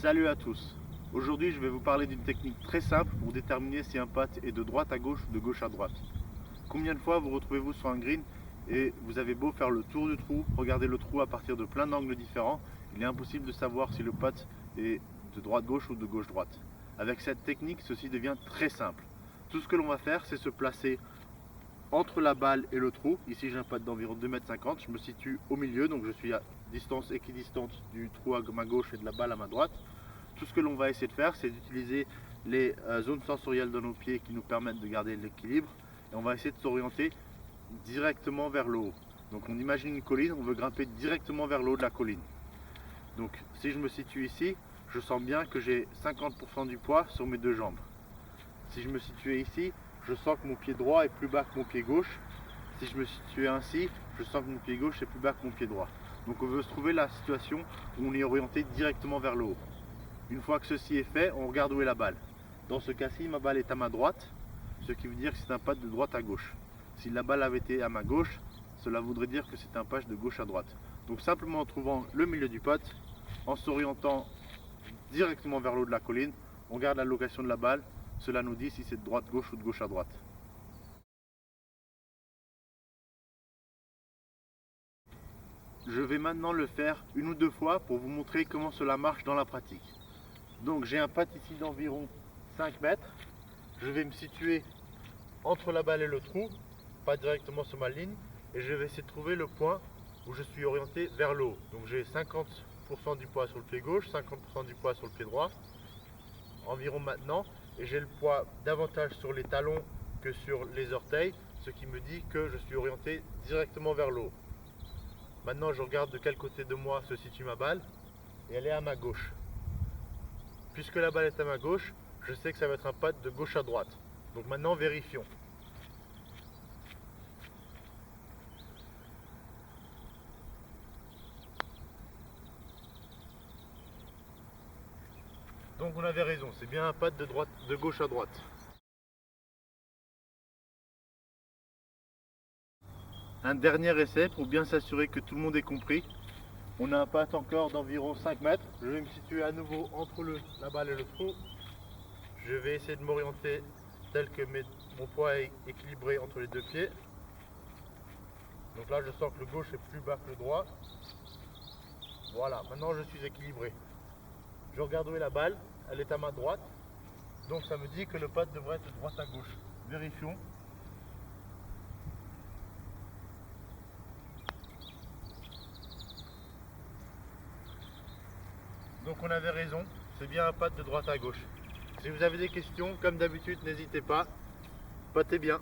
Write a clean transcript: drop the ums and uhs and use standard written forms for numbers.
Salut à tous. Aujourd'hui, je vais vous parler d'une technique très simple pour déterminer si un putt est de droite à gauche ou de gauche à droite. Combien de fois vous retrouvez-vous sur un green et vous avez beau faire le tour du trou, regarder le trou à partir de plein d'angles différents, il est impossible de savoir si le putt est de droite-gauche ou de gauche-droite. Avec cette technique, ceci devient très simple. Tout ce que l'on va faire, c'est se placer entre la balle et le trou. Ici, j'ai un putt d'environ 2,50 m. Je me situe au milieu, donc je suis à distance équidistante du trou à ma gauche et de la balle à ma droite. Tout ce que l'on va essayer de faire, c'est d'utiliser les zones sensorielles de nos pieds qui nous permettent de garder l'équilibre. Et on va essayer de s'orienter directement vers le haut. Donc on imagine une colline, on veut grimper directement vers le haut de la colline. Donc si je me situe ici, je sens bien que j'ai 50% du poids sur mes deux jambes. Si je me situais ici, je sens que mon pied droit est plus bas que mon pied gauche. Si je me situais ainsi, je sens que mon pied gauche est plus bas que mon pied droit. Donc on veut se trouver la situation où on est orienté directement vers le haut. Une fois que ceci est fait, on regarde où est la balle. Dans ce cas-ci, ma balle est à ma droite, ce qui veut dire que c'est un putt de droite à gauche. Si la balle avait été à ma gauche, cela voudrait dire que c'est un putt de gauche à droite. Donc simplement en trouvant le milieu du putt, en s'orientant directement vers le haut de la colline, on regarde la location de la balle, cela nous dit si c'est de droite-gauche ou de gauche à droite. Je vais maintenant le faire une ou deux fois pour vous montrer comment cela marche dans la pratique. Donc j'ai un putt ici d'environ 5 mètres. Je vais me situer entre la balle et le trou, pas directement sur ma ligne, et je vais essayer de trouver le point où je suis orienté vers le haut. Donc j'ai 50% du poids sur le pied gauche, 50% du poids sur le pied droit, environ maintenant, et j'ai le poids davantage sur les talons que sur les orteils, ce qui me dit que je suis orienté directement vers le haut. Maintenant je regarde de quel côté de moi se situe ma balle, et elle est à ma gauche. Puisque la balle est à ma gauche, je sais que ça va être un putt de gauche à droite. Donc maintenant, vérifions. Donc on avait raison, c'est bien un putt de gauche à droite. Un dernier essai pour bien s'assurer que tout le monde ait compris. On a un putt encore d'environ 5 mètres. Je vais me situer à nouveau entre la balle et le trou. Je vais essayer de m'orienter tel que mon poids est équilibré entre les deux pieds. Donc là, je sens que le gauche est plus bas que le droit. Voilà, maintenant je suis équilibré. Je regarde où est la balle, elle est à ma droite. Donc ça me dit que le putt devrait être de droite à gauche. Vérifions. Donc on avait raison, c'est bien un putt de droite à gauche. Si vous avez des questions, comme d'habitude, n'hésitez pas. Puttez bien.